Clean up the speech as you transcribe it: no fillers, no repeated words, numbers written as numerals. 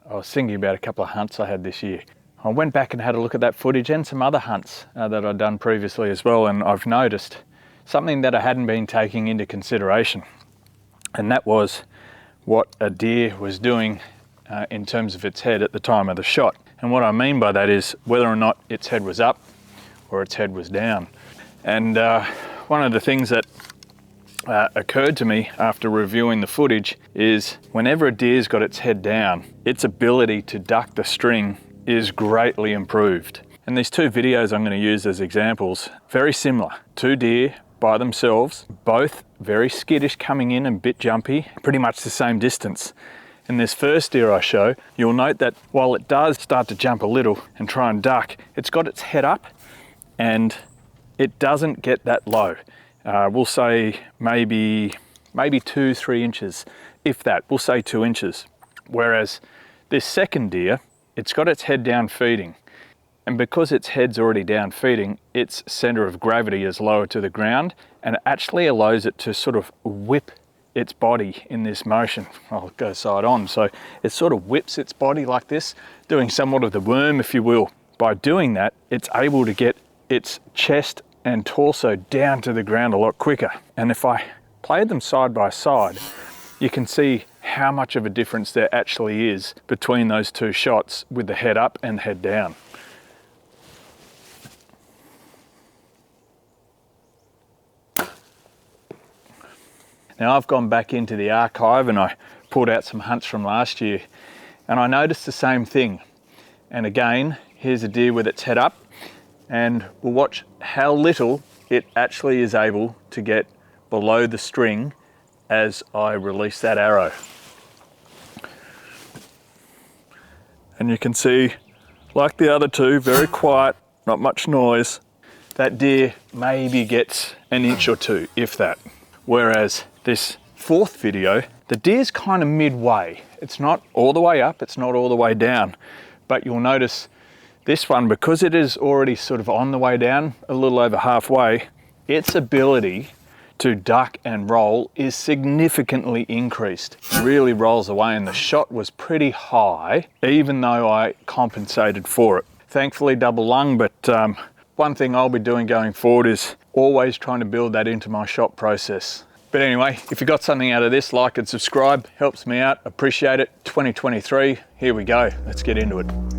I was thinking about a couple of hunts I had this year. I went back and had a look at that footage and some other hunts that I'd done previously as well, and I've noticed something that I hadn't been taking into consideration, and that was what a deer was doing in terms of its head at the time of the shot. And what I mean by that is whether or not its head was up or its head was down. And one of the things that occurred to me after reviewing the footage is whenever a deer's got its head down, its ability to duck the string is greatly improved. And these two videos I'm going to use as examples, very similar. Two deer by themselves, both very skittish coming in and a bit jumpy, pretty much the same distance. In this first deer I show, you'll note that while it does start to jump a little and try and duck, it's got its head up and it doesn't get that low. We'll say maybe 2-3 inches, if that, we'll say 2 inches. Whereas this second deer, it's got its head down feeding. And because its head's already down feeding, its center of gravity is lower to the ground, and it actually allows it to sort of whip its body in this motion. I'll go side on. So it sort of whips its body like this, doing somewhat of the worm, if you will. By doing that, it's able to get its chest and torso down to the ground a lot quicker. And if I play them side by side, you can see how much of a difference there actually is between those two shots with the head up and head down. Now I've gone back into the archive and I pulled out some hunts from last year, and I noticed the same thing. And again, here's a deer with its head up, and we'll watch how little it actually is able to get below the string as I release that arrow. And you can see, like the other two, very quiet, not much noise. That deer maybe gets an inch or two, if that. Whereas this fourth video, the deer's kind of midway. It's not all the way up, it's not all the way down. But you'll notice this one, because it is already sort of on the way down, a little over halfway, its ability to duck and roll is significantly increased. It really rolls away, and the shot was pretty high, even though I compensated for it. Thankfully double lung, but one thing I'll be doing going forward is always trying to build that into my shot process. But anyway, if you got something out of this, like and subscribe, helps me out, appreciate it. 2023, here we go, let's get into it.